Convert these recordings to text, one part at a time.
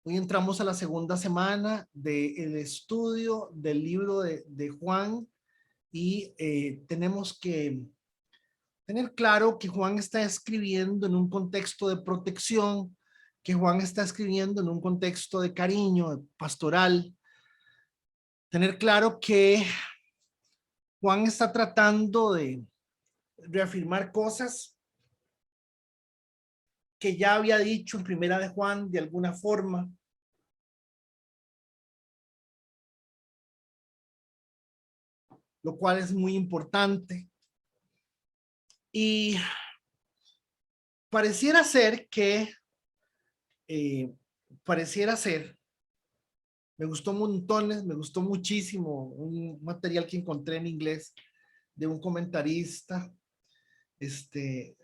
Hoy entramos a la segunda semana del estudio del libro de Juan y tenemos que tener claro que Juan está escribiendo en un contexto de protección, que Juan está escribiendo en un contexto de cariño, pastoral. Tener claro que Juan está tratando de reafirmar cosas que ya había dicho en Primera de Juan de alguna forma, lo cual es muy importante. Y pareciera ser que, eh, pareciera ser, me gustó montones, me gustó muchísimo un material que encontré en inglés de un comentarista.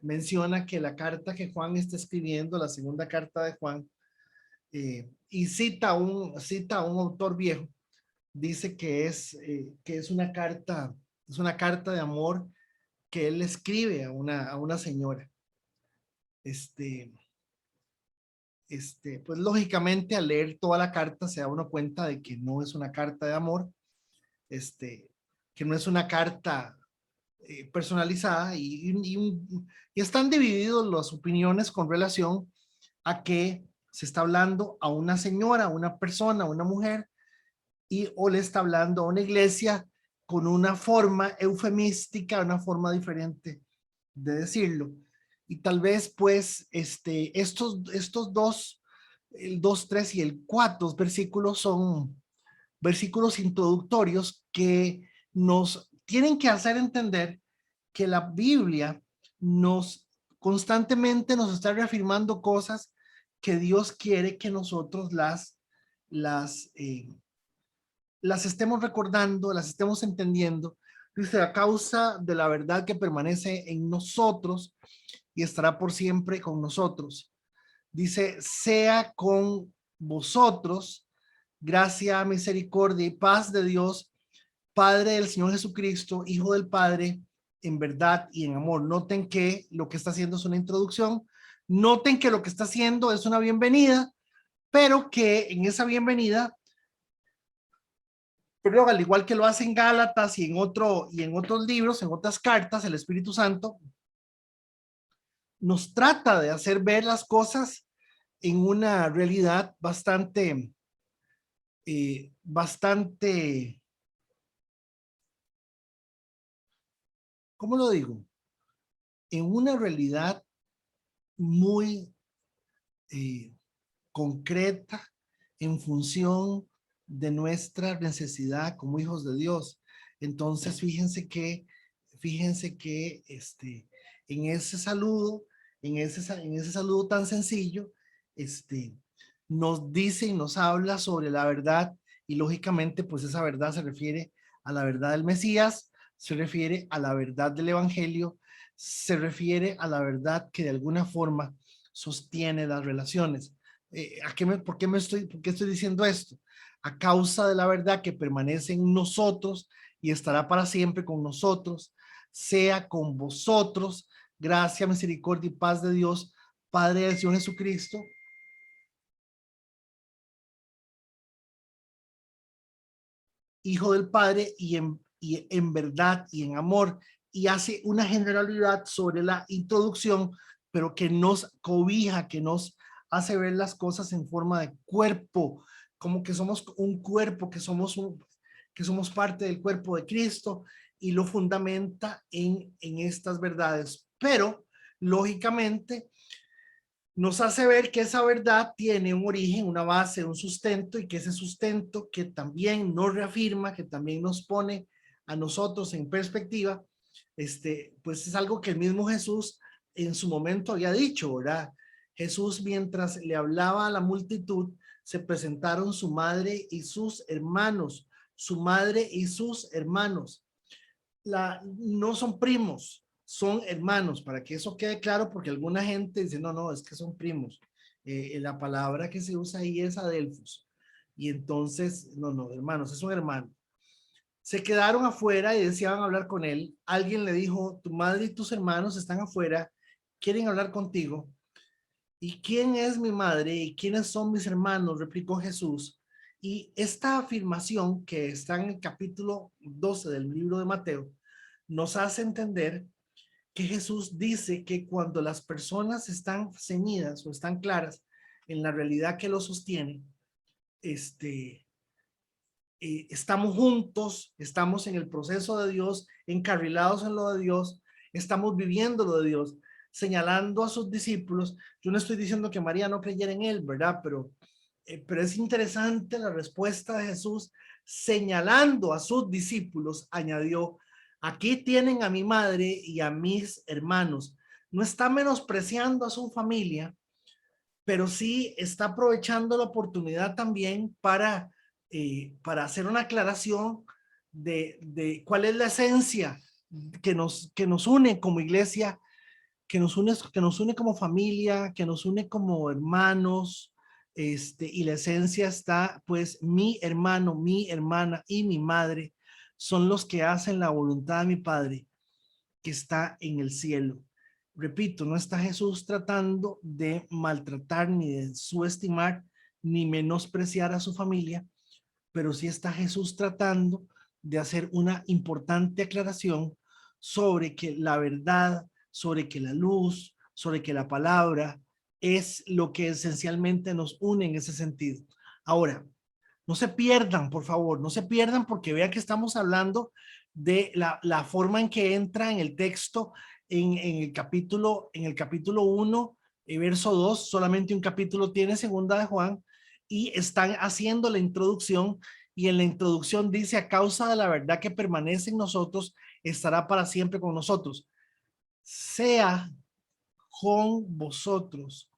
Menciona que la carta que Juan está escribiendo, la segunda carta de Juan, y cita a un autor viejo, dice que es una carta de amor que él escribe a una señora. Este, pues lógicamente al leer toda la carta se da uno cuenta de que no es una carta de amor, que no es una carta personalizada y están divididos las opiniones con relación a que se está hablando a una señora, a una persona, a una mujer o le está hablando a una iglesia con una forma eufemística, una forma diferente de decirlo. Y tal vez pues estos dos, el 2, 3 y el 4 versículos son versículos introductorios que nos tienen que hacer entender que la Biblia nos constantemente nos está reafirmando cosas que Dios quiere que nosotros las, eh, las estemos recordando, las estemos entendiendo. Dice, a causa de la verdad que permanece en nosotros y estará por siempre con nosotros. Dice, sea con vosotros gracia, misericordia y paz de Dios, Padre del Señor Jesucristo, Hijo del Padre, en verdad y en amor. Noten que lo que está haciendo es una introducción. Noten que lo que está haciendo es una bienvenida, pero que en esa bienvenida, pero al igual que lo hace en Gálatas y en otros libros, en otras cartas, el Espíritu Santo nos trata de hacer ver las cosas en una realidad bastante, ¿cómo lo digo? En una realidad muy eh, concreta en función de nuestra necesidad como hijos de Dios. Entonces, fíjense que en ese saludo, en ese saludo tan sencillo, este, nos dice y nos habla sobre la verdad y lógicamente, pues esa verdad se refiere a la verdad del Mesías, se refiere a la verdad del Evangelio, se refiere a la verdad que de alguna forma sostiene las relaciones. ¿Por qué estoy diciendo esto? A causa de la verdad que permanece en nosotros y estará para siempre con nosotros, sea con vosotros, gracia, misericordia y paz de Dios, Padre del Señor Jesucristo, Hijo del Padre, y en verdad y en amor, y hace una generalidad sobre la introducción, pero que nos cobija, que nos hace ver las cosas en forma de cuerpo, como que somos un cuerpo, que somos parte del cuerpo de Cristo, y lo fundamenta en estas verdades. Pero, lógicamente, nos hace ver que esa verdad tiene un origen, una base, un sustento, y que ese sustento que también nos reafirma, que también nos pone a nosotros en perspectiva, pues es algo que el mismo Jesús en su momento había dicho, ¿verdad? Jesús, mientras le hablaba a la multitud, se presentaron su madre y sus hermanos, su madre y sus hermanos. No son primos, son hermanos, para que eso quede claro, porque alguna gente dice, no, no, es que son primos. La palabra que se usa ahí es adelfos. Y entonces, no, no, hermanos, es un hermano. Se quedaron afuera y deseaban hablar con él. Alguien le dijo, tu madre y tus hermanos están afuera, quieren hablar contigo. ¿Y quién es mi madre y quiénes son mis hermanos?, replicó Jesús. Y esta afirmación que está en el capítulo 12 del libro de Mateo nos hace entender que Jesús dice que cuando las personas están ceñidas o están claras en la realidad que lo sostiene, estamos juntos, estamos en el proceso de Dios, encarrilados en lo de Dios, estamos viviendo lo de Dios, señalando a sus discípulos. Yo no estoy diciendo que María no creyera en él, ¿verdad? Pero es interesante la respuesta de Jesús, señalando a sus discípulos, añadió: aquí tienen a mi madre y a mis hermanos. No está menospreciando a su familia, pero sí está aprovechando la oportunidad también para hacer una aclaración de cuál es la esencia que nos une como iglesia, que nos une como familia, que nos une como hermanos. Y la esencia está, pues, mi hermano, mi hermana y mi madre son los que hacen la voluntad de mi Padre que está en el cielo. Repito, no está Jesús tratando de maltratar, ni de subestimar, ni menospreciar a su familia, pero sí está Jesús tratando de hacer una importante aclaración sobre que la verdad, sobre que la luz, sobre que la palabra es lo que esencialmente nos une en ese sentido. Ahora, no se pierdan, por favor, no se pierdan, porque vea que estamos hablando de la forma en que entra en el texto en el capítulo 1, verso 2. Solamente un capítulo tiene Segunda de Juan, y están haciendo la introducción, y en la introducción dice: a causa de la verdad que permanece en nosotros, estará para siempre con nosotros. Sea con vosotros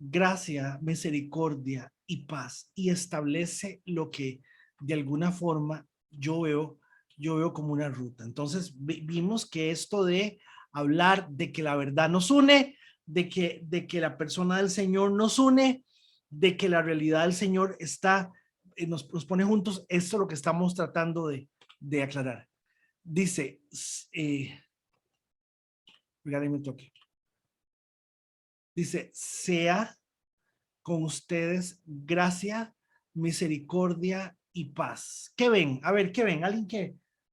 gracia, misericordia y paz, y establece lo que de alguna forma yo veo como una ruta. Entonces vimos que esto de hablar de que la verdad nos une, de que la persona del Señor nos une, de que la realidad del Señor está, nos pone juntos, esto es lo que estamos tratando de aclarar. Dice, me toque. Dice: sea con ustedes gracia, misericordia y paz. ¿Qué ven? A ver, ¿qué ven? Alguien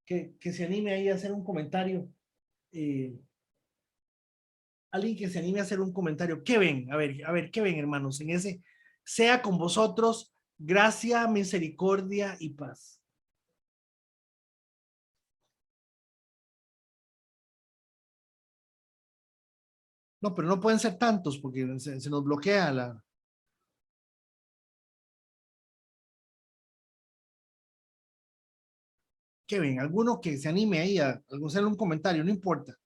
que se anime ahí a hacer un comentario. Eh, Alguien que se anime a hacer un comentario. ¿Qué ven? A ver, ¿qué ven, hermanos? En ese: sea con vosotros gracia, misericordia y paz. No, pero no pueden ser tantos porque se nos bloquea la... ¿Qué ven? Alguno que se anime ahí a hacer un comentario, no importa.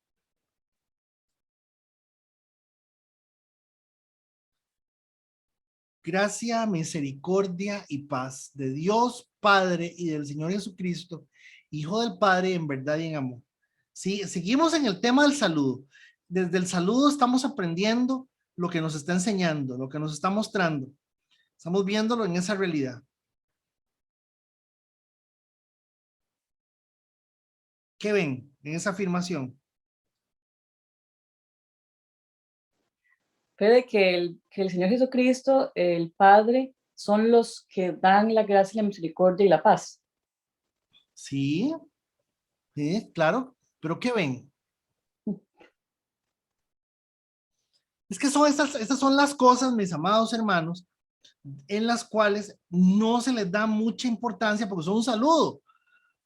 Gracia, misericordia y paz de Dios Padre y del Señor Jesucristo, Hijo del Padre, en verdad y en amor. Sí, seguimos en el tema del saludo. Desde el saludo estamos aprendiendo lo que nos está enseñando, lo que nos está mostrando. Estamos viéndolo en esa realidad. ¿Qué ven en esa afirmación? Puede que el Señor Jesucristo, el Padre, son los que dan la gracia, la misericordia y la paz. Sí, sí, claro. Pero ¿qué ven? Es que estas son las cosas, mis amados hermanos, en las cuales no se les da mucha importancia porque son un saludo,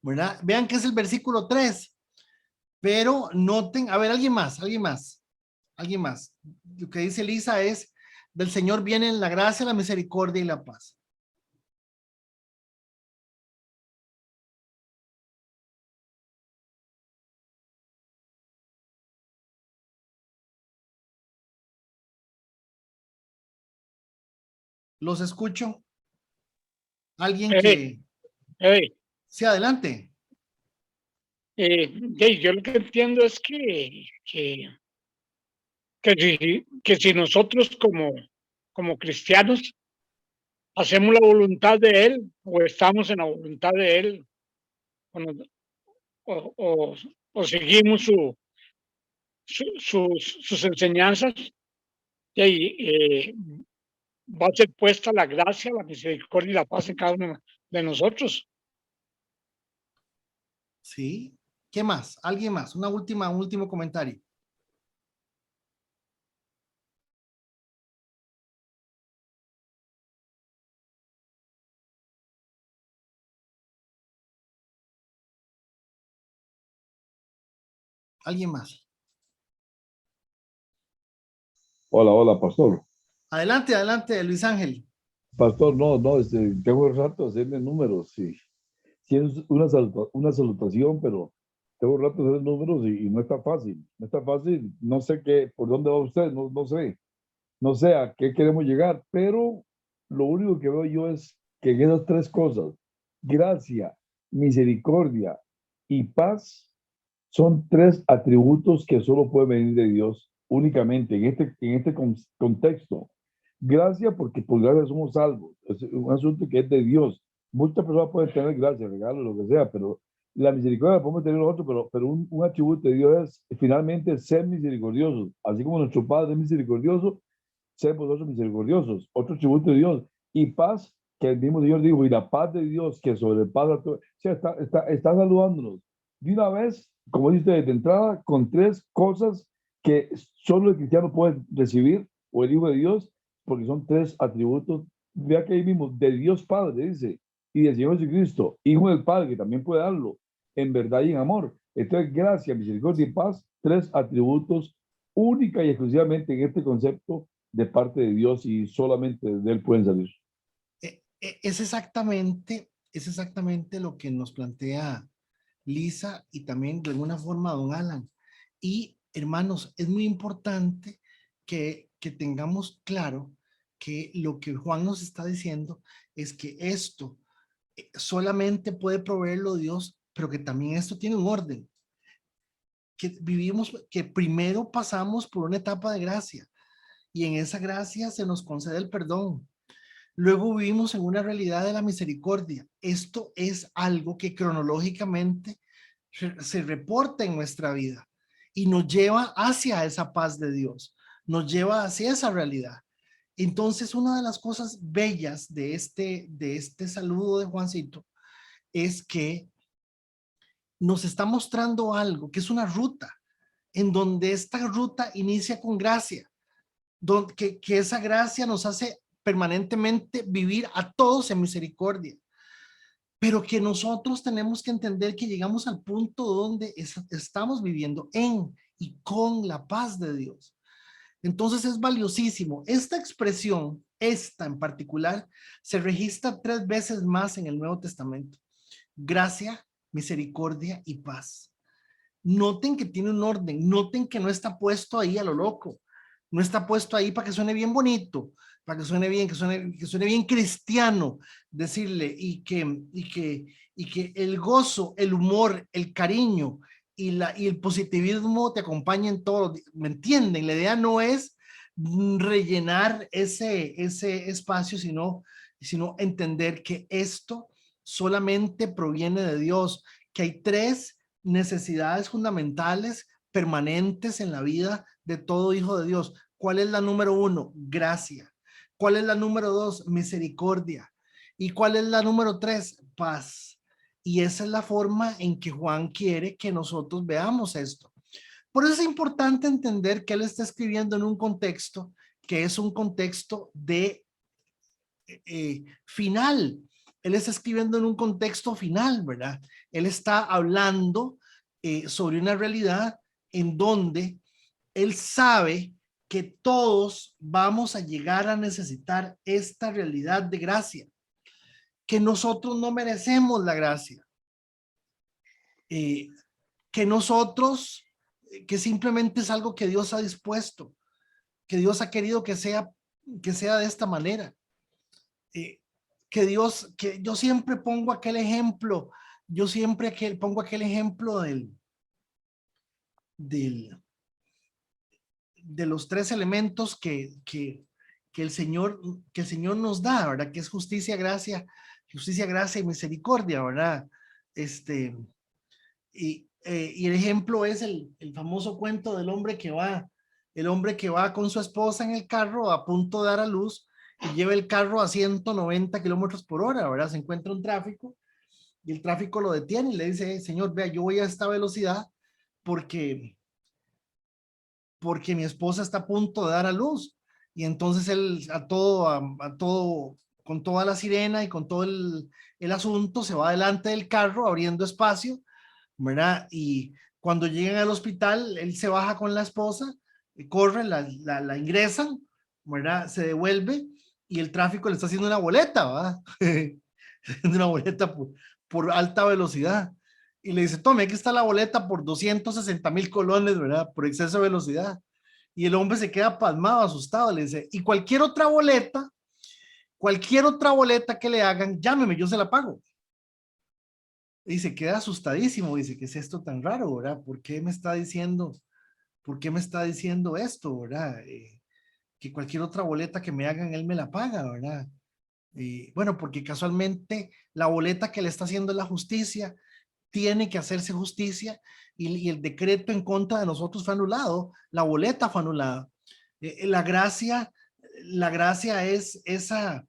¿verdad? Vean que es el versículo 3, pero noten, a ver, alguien más. Lo que dice Elisa es: del Señor vienen la gracia, la misericordia y la paz. Los escucho. Alguien Hey, que... hey, Sí, adelante. yo lo que entiendo es que si nosotros como cristianos hacemos la voluntad de Él o estamos en la voluntad de Él o, nos- o seguimos sus enseñanzas, Y ahí va a ser puesta la gracia, la misericordia y la paz en cada uno de nosotros. ¿Sí? ¿Qué más? ¿Alguien más? Un último comentario. ¿Alguien más? Hola, hola, pastor. Adelante, adelante, Luis Ángel. Pastor, no, tengo rato de hacerle números, sí. Sí es una salutación, pero tengo rato de hacer números y no está fácil. No está fácil, no sé por dónde va usted, no sé. No sé a qué queremos llegar, pero lo único que veo yo es que en esas tres cosas, gracia, misericordia y paz, son tres atributos que solo pueden venir de Dios únicamente en este contexto. Gracia porque por gracia somos salvos. Es un asunto que es de Dios. Muchas personas pueden tener gracia, regalos, lo que sea, pero la misericordia la podemos tener nosotros, pero un atributo de Dios es finalmente ser misericordiosos. Así como nuestro Padre es misericordioso, ser vosotros misericordiosos. Otro atributo de Dios. Y paz, que el mismo Señor dijo, y la paz de Dios que sobrepasa todo. O sea, está saludándonos de una vez, como dice de entrada, con tres cosas que solo el cristiano puede recibir, o el Hijo de Dios, porque son tres atributos. Vea que ahí mismo, de Dios Padre, dice, y del Señor Jesucristo, Hijo del Padre, que también puede darlo, en verdad y en amor. Entonces, gracia, misericordia y paz, tres atributos única y exclusivamente en este concepto de parte de Dios y solamente de Él pueden salir. Es exactamente lo que nos plantea Lisa y también de alguna forma don Alan. Y hermanos, es muy importante que tengamos claro que lo que Juan nos está diciendo es que esto solamente puede proveerlo Dios, pero que también esto tiene un orden. Que primero pasamos por una etapa de gracia y en esa gracia se nos concede el perdón. Luego vivimos en una realidad de la misericordia. Esto es algo que cronológicamente se reporta en nuestra vida y nos lleva hacia esa paz de Dios, nos lleva hacia esa realidad. Entonces, una de las cosas bellas de este saludo de Juancito es que nos está mostrando algo que es una ruta, en donde esta ruta inicia con gracia, que esa gracia nos hace permanentemente vivir a todos en misericordia, pero que nosotros tenemos que entender que llegamos al punto donde estamos viviendo en y con la paz de Dios. Entonces es valiosísimo. Esta expresión, esta en particular, se registra 3 veces más en el Nuevo Testamento. Gracia, misericordia y paz. Noten que tiene un orden, noten que no está puesto ahí a lo loco, no está puesto ahí para que suene bien bonito, para que suene bien, que suene bien cristiano, decirle y que el gozo, el humor, el cariño y el positivismo te acompañen todos, ¿me entienden? La idea no es rellenar ese espacio, sino entender que esto solamente proviene de Dios, que hay tres necesidades fundamentales permanentes en la vida de todo hijo de Dios. ¿Cuál es la número 1? Gracia. ¿Cuál es la número 2? Misericordia. ¿Y cuál es la número 3? Paz. Y esa es la forma en que Juan quiere que nosotros veamos esto. Por eso es importante entender que él está escribiendo en un contexto que es un contexto de final. Él está escribiendo en un contexto final, ¿verdad? Él está hablando sobre una realidad en donde él sabe que todos vamos a llegar a necesitar esta realidad de gracia, que nosotros no merecemos la gracia, que nosotros, que simplemente es algo que Dios ha dispuesto, que Dios ha querido que sea de esta manera. Que yo siempre pongo aquel ejemplo, pongo aquel ejemplo de los 3 elementos que el Señor nos da, ¿verdad? Que es justicia, gracia y misericordia, ¿verdad? Y el ejemplo es el famoso cuento del hombre que va el hombre que va con su esposa en el carro a punto de dar a luz y lleva el carro a 190 kilómetros por hora, ¿verdad? Se encuentra un tráfico y el tráfico lo detiene y le dice, señor, vea, yo voy a esta velocidad porque mi esposa está a punto de dar a luz. Y entonces él a todo, con toda la sirena y con todo el asunto, se va delante del carro abriendo espacio, ¿verdad? Y cuando llegan al hospital, él se baja con la esposa, corre, la ingresan, ¿verdad? Se devuelve y el tráfico le está haciendo una boleta, ¿verdad? Una boleta por alta velocidad. Y le dice, tome, aquí está la boleta por 260,000 colones, ¿verdad? Por exceso de velocidad. Y el hombre se queda pasmado, asustado, le dice, y cualquier otra boleta que le hagan, llámeme, yo se la pago. Y se queda asustadísimo, dice, ¿qué es esto tan raro, verdad? ¿Por qué me está diciendo esto, verdad? Que cualquier otra boleta que me hagan, él me la paga, ¿verdad? Bueno, porque casualmente la boleta que le está haciendo la justicia tiene que hacerse justicia y el decreto en contra de nosotros fue anulado, la boleta fue anulada. La gracia es esa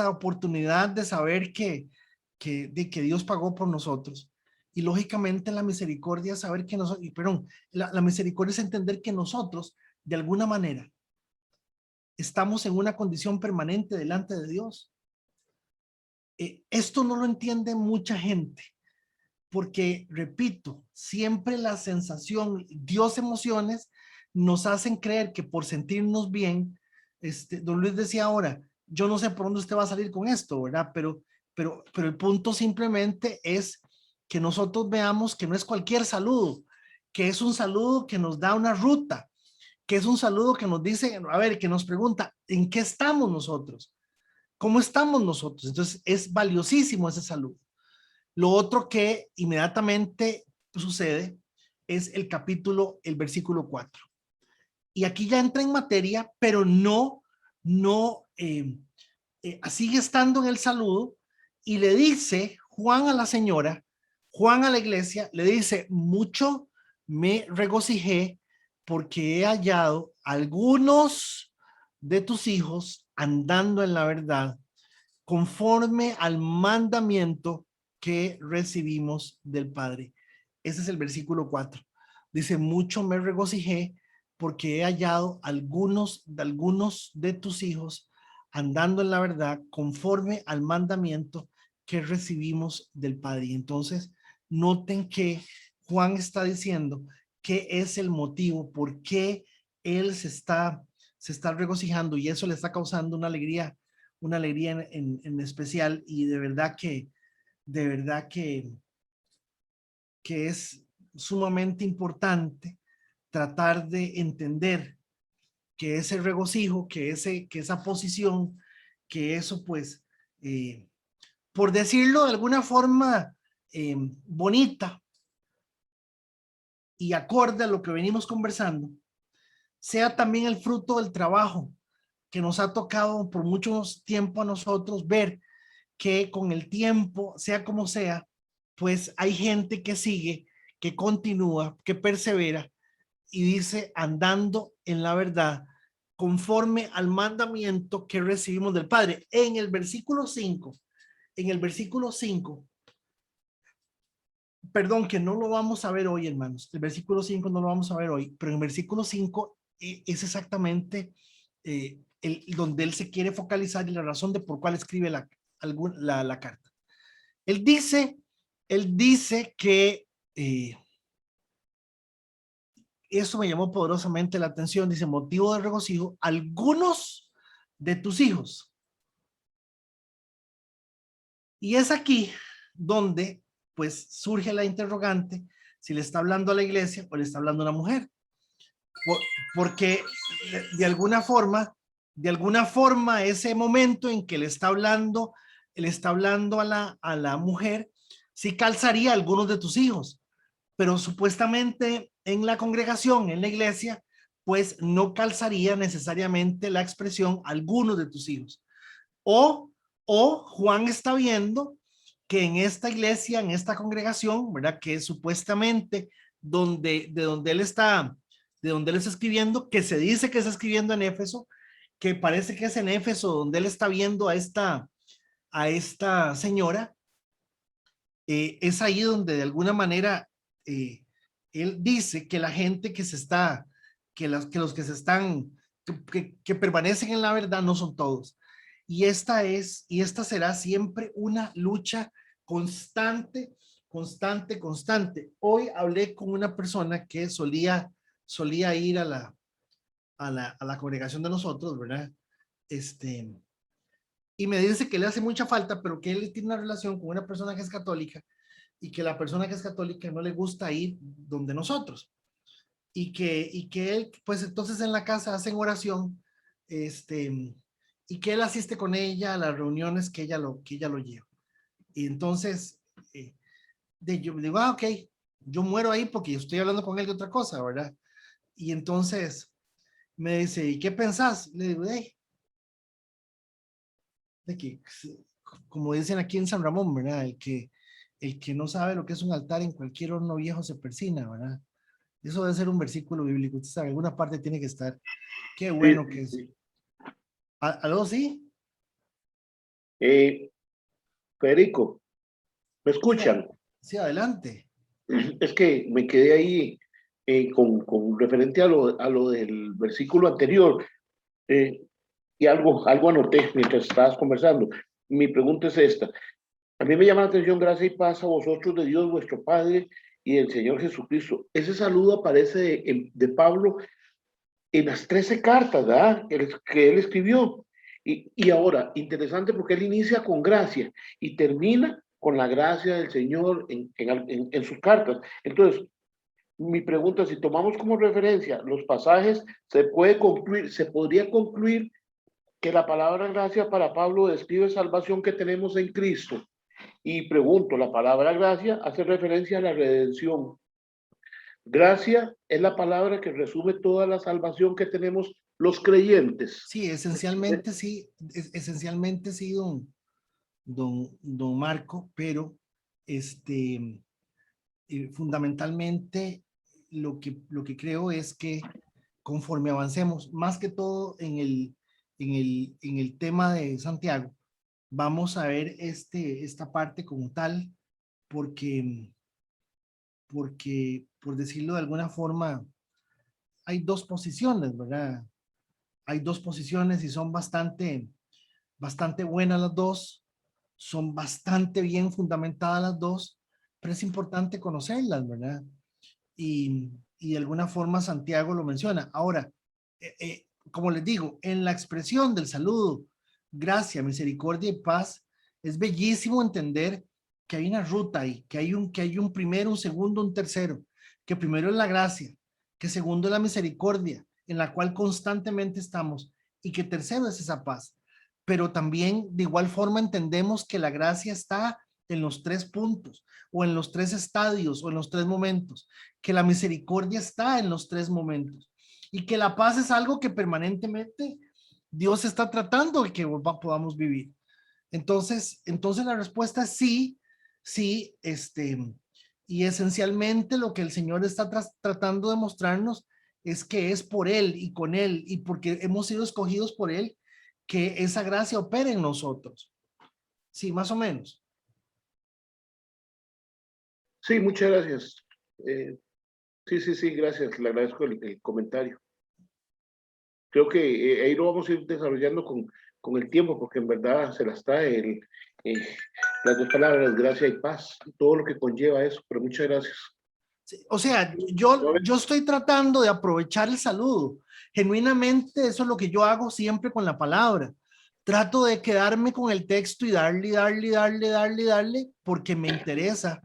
oportunidad de saber que Dios pagó por nosotros. Y lógicamente la misericordia es saber que nosotros, perdón, la misericordia es entender que nosotros, de alguna manera, estamos en una condición permanente delante de Dios. Esto no lo entiende mucha gente, porque, repito, siempre la sensación, Dios emociones, nos hacen creer que por sentirnos bien, don Luis decía ahora, yo no sé por dónde usted va a salir con esto, ¿verdad? Pero el punto simplemente es que nosotros veamos que no es cualquier saludo, que es un saludo que nos da una ruta, que es un saludo que nos dice, a ver, que nos pregunta, ¿en qué estamos nosotros? ¿Cómo estamos nosotros? Entonces es valiosísimo ese saludo. Lo otro que inmediatamente sucede es el versículo 4. Y aquí ya entra en materia, pero no sigue estando en el saludo y le dice Juan a la señora, Juan a la iglesia, le dice, mucho me regocijé porque he hallado algunos de tus hijos andando en la verdad conforme al mandamiento que recibimos del Padre. Ese es el versículo 4. Dice, mucho me regocijé porque he hallado algunos de tus hijos andando en la verdad conforme al mandamiento que recibimos del Padre. Y entonces, noten que Juan está diciendo qué es el motivo, por qué él se está regocijando y eso le está causando una alegría en especial y de verdad que es sumamente importante tratar de entender que ese regocijo, que esa posición, que eso pues, por decirlo de alguna forma bonita y acorde a lo que venimos conversando, sea también el fruto del trabajo que nos ha tocado por mucho tiempo a nosotros ver que con el tiempo, sea como sea, pues hay gente que sigue, que continúa, que persevera y dice andando en la verdad conforme al mandamiento que recibimos del Padre. En el versículo 5, perdón, que no lo vamos a ver hoy, hermanos. El versículo 5 no lo vamos a ver hoy, pero en el versículo 5 es exactamente donde él se quiere focalizar y la razón de por cuál escribe la carta. Él dice que eso me llamó poderosamente la atención. Dice, motivo de regocijo, algunos de tus hijos. Y es aquí donde pues surge la interrogante si le está hablando a la iglesia o le está hablando a una mujer. Porque de alguna forma ese momento en que le está hablando a la mujer, sí calzaría a algunos de tus hijos, pero supuestamente en la congregación, en la iglesia, pues no calzaría necesariamente la expresión algunos de tus hijos. O Juan está viendo que en esta iglesia, en esta congregación, ¿verdad? Que supuestamente de donde él está escribiendo, que se dice que está escribiendo en Éfeso, que parece que es en Éfeso donde él está viendo a esta señora. Es ahí donde de alguna manera él dice que la gente que los que se están, que permanecen en la verdad no son todos. Y esta será siempre una lucha constante. Hoy hablé con una persona que solía ir a la congregación de nosotros, ¿verdad? Y me dice que le hace mucha falta, pero que él tiene una relación con una persona que es católica y que la persona que es católica no le gusta ir donde nosotros. Y que él, pues entonces en la casa hacen oración, y que él asiste con ella a las reuniones que ella lo lleva. Y entonces, yo digo, ok, yo muero ahí porque estoy hablando con él de otra cosa, ¿verdad? Y entonces me dice, ¿y qué pensás? Le digo, de que, como dicen aquí en San Ramón, ¿verdad? El que no sabe lo que es un altar, en cualquier horno viejo se persina, ¿verdad? Eso debe ser un versículo bíblico, usted sabe, en alguna parte tiene que estar. Qué bueno que es. Sí. ¿Aló, sí? Federico, ¿me escuchan? Sí, adelante. Es que me quedé ahí con referente a lo del versículo anterior, y algo anoté mientras estabas conversando. Mi pregunta es esta. A mí me llama la atención: gracia y paz a vosotros de Dios vuestro Padre y del Señor Jesucristo. Ese saludo aparece de Pablo en las 13 cartas, ¿verdad?, que él escribió. Y ahora, interesante, porque él inicia con gracia y termina con la gracia del Señor en sus cartas. Entonces, mi pregunta: si tomamos como referencia los pasajes, se podría concluir que la palabra gracia para Pablo describe salvación que tenemos en Cristo. Y pregunto, la palabra gracia hace referencia a la redención. Gracia es la palabra que resume toda la salvación que tenemos los creyentes. Sí, esencialmente sí, don Marco, pero fundamentalmente lo que creo es que conforme avancemos, más que todo en el tema de Santiago, vamos a ver esta parte como tal, porque, por decirlo de alguna forma, hay dos posiciones, ¿verdad? Hay dos posiciones y son bastante buenas las dos, son bastante bien fundamentadas las dos, pero es importante conocerlas, ¿verdad? Y de alguna forma Santiago lo menciona. Ahora, como les digo, en la expresión del saludo, gracia, misericordia y paz, es bellísimo entender que hay una ruta ahí, que hay un primero, un segundo, un tercero, que primero es la gracia, que segundo es la misericordia, en la cual constantemente estamos, y que tercero es esa paz. Pero también de igual forma entendemos que la gracia está en los tres puntos, o en los tres estadios, o en los tres momentos, que la misericordia está en los tres momentos, y que la paz es algo que permanentemente Dios está tratando de que podamos vivir. Entonces la respuesta es sí, y esencialmente lo que el Señor está tratando de mostrarnos es que es por Él y con Él, y porque hemos sido escogidos por Él, que esa gracia opera en nosotros. Sí, más o menos. Sí, muchas gracias. Sí, gracias. Le agradezco el comentario. Creo que ahí lo vamos a ir desarrollando con el tiempo, porque en verdad se las trae las dos palabras, gracia y paz, todo lo que conlleva eso, pero muchas gracias. Sí, o sea, yo estoy tratando de aprovechar el saludo. Genuinamente, eso es lo que yo hago siempre con la palabra. Trato de quedarme con el texto y darle, porque me interesa.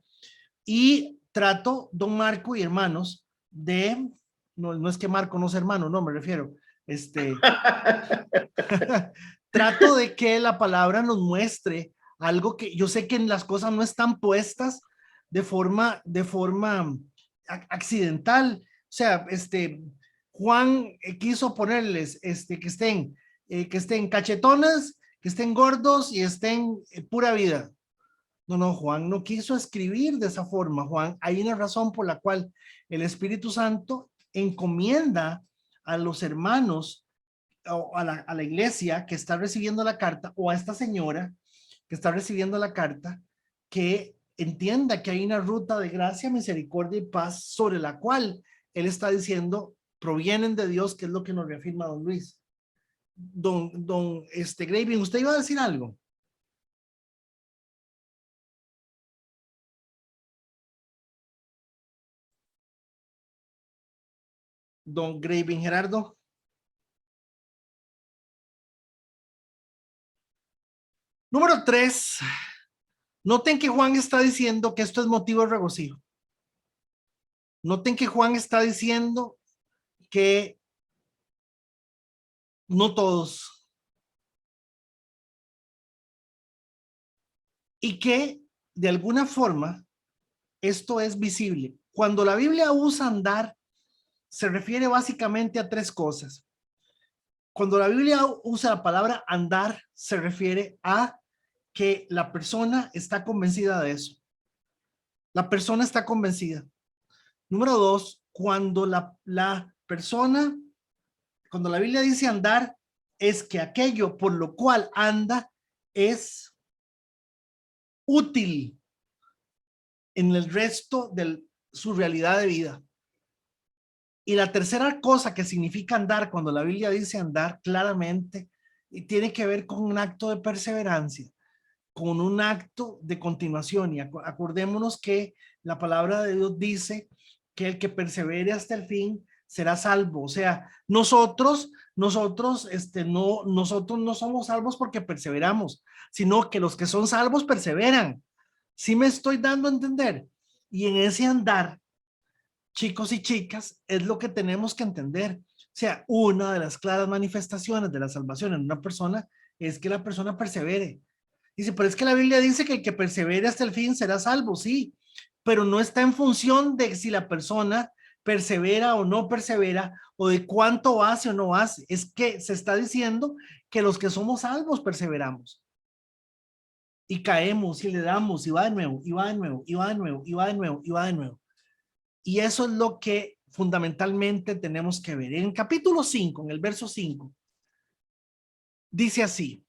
Y trato, don Marco y hermanos, no es que Marco no sea hermano, no, me refiero, trato de que la palabra nos muestre algo que yo sé que las cosas no están puestas de forma accidental. O sea, Juan quiso ponerles que estén cachetonas, que estén gordos y estén pura vida. No, Juan no quiso escribir de esa forma, Juan. Hay una razón por la cual el Espíritu Santo encomienda a los hermanos o a la iglesia que está recibiendo la carta, o a esta señora que está recibiendo la carta, que entienda que hay una ruta de gracia, misericordia y paz sobre la cual él está diciendo provienen de Dios, que es lo que nos reafirma don Luis. Don Graving, ¿usted iba a decir algo? Don Graving Gerardo. Número 3. Noten que Juan está diciendo que esto es motivo de regocijo. Noten que Juan está diciendo que no todos. Y que de alguna forma esto es visible. Cuando la Biblia usa andar, se refiere básicamente a 3 cosas. Cuando la Biblia usa la palabra andar, se refiere a que la persona está convencida de eso. La persona está convencida. Número 2, cuando la persona, cuando la Biblia dice andar, es que aquello por lo cual anda es útil en el resto de su realidad de vida. Y la tercera cosa que significa andar, cuando la Biblia dice andar claramente, y tiene que ver con un acto de perseverancia, con un acto de continuación. Y acordémonos que la palabra de Dios dice que el que persevere hasta el fin será salvo. O sea, nosotros no somos salvos porque perseveramos, sino que los que son salvos perseveran. ¿Sí me estoy dando a entender? Y en ese andar, chicos y chicas, es lo que tenemos que entender. O sea, una de las claras manifestaciones de la salvación en una persona es que la persona persevere. Dice, pero es que la Biblia dice que el que persevere hasta el fin será salvo, sí, pero no está en función de si la persona persevera o no persevera, o de cuánto hace o no hace. Es que se está diciendo que los que somos salvos perseveramos. Y caemos y le damos y va de nuevo, y va de nuevo, y va de nuevo, y va de nuevo, y va de nuevo. Y eso es lo que fundamentalmente tenemos que ver. En capítulo 5, en el verso 5, dice así,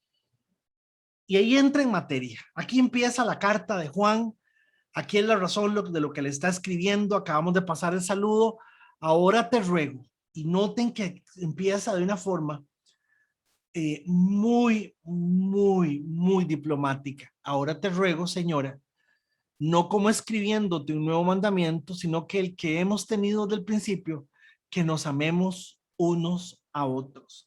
y ahí entra en materia. Aquí empieza la carta de Juan. Aquí es la razón de lo que le está escribiendo. Acabamos de pasar el saludo. Ahora te ruego. Y noten que empieza de una forma muy diplomática. Ahora te ruego, señora, no como escribiéndote un nuevo mandamiento, sino que el que hemos tenido desde el principio, que nos amemos unos a otros.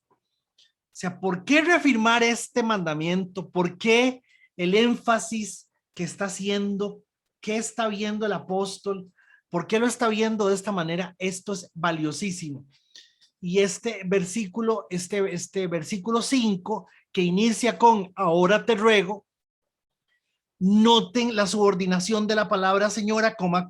O sea, ¿por qué reafirmar este mandamiento? ¿Por qué el énfasis que está haciendo? ¿Qué está viendo el apóstol? ¿Por qué lo está viendo de esta manera? Esto es valiosísimo. Y este versículo 5, que inicia con ahora te ruego, noten la subordinación de la palabra señora, coma,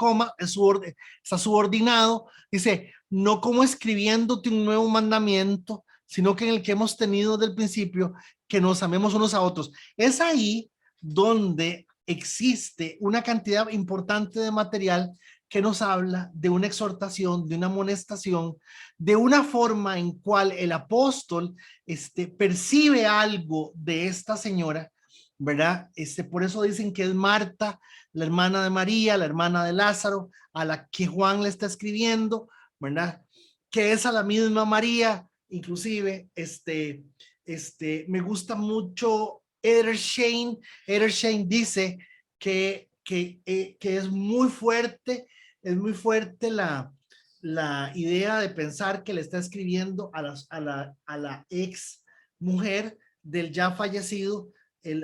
está subordinado. Dice, no como escribiéndote un nuevo mandamiento, sino que en el que hemos tenido del principio, que nos amemos unos a otros. Es ahí donde existe una cantidad importante de material que nos habla de una exhortación, de una amonestación, de una forma en cual el apóstol percibe algo de esta señora, ¿verdad? Por eso dicen que es Marta, la hermana de María, la hermana de Lázaro, a la que Juan le está escribiendo, ¿verdad? Que es a la misma María. Inclusive, me gusta mucho Edersheim. Edersheim dice que es muy fuerte la idea de pensar que le está escribiendo a la ex mujer del ya fallecido,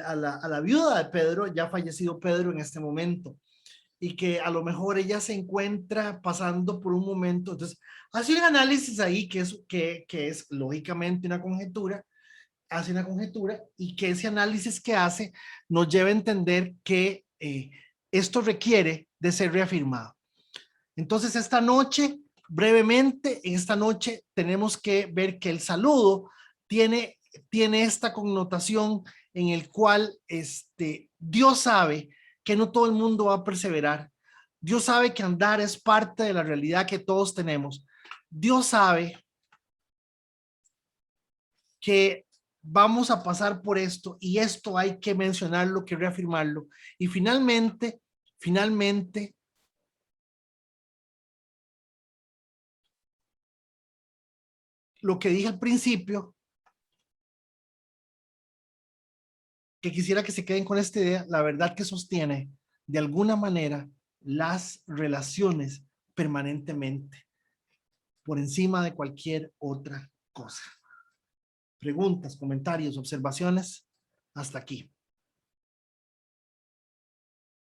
a la viuda de Pedro, ya fallecido Pedro en este momento, y que a lo mejor ella se encuentra pasando por un momento. Entonces hace un análisis ahí que es lógicamente una conjetura, hace una conjetura, y que ese análisis que hace nos lleva a entender que esto requiere de ser reafirmado. Entonces esta noche, brevemente, en esta noche tenemos que ver que el saludo tiene esta connotación en el cual Dios sabe que no todo el mundo va a perseverar. Dios sabe que andar es parte de la realidad que todos tenemos. Dios sabe que vamos a pasar por esto y esto hay que mencionarlo, que reafirmarlo. Y finalmente, lo que dije al principio, que quisiera que se queden con esta idea, la verdad que sostiene de alguna manera las relaciones permanentemente por encima de cualquier otra cosa. Preguntas, comentarios, observaciones, hasta aquí.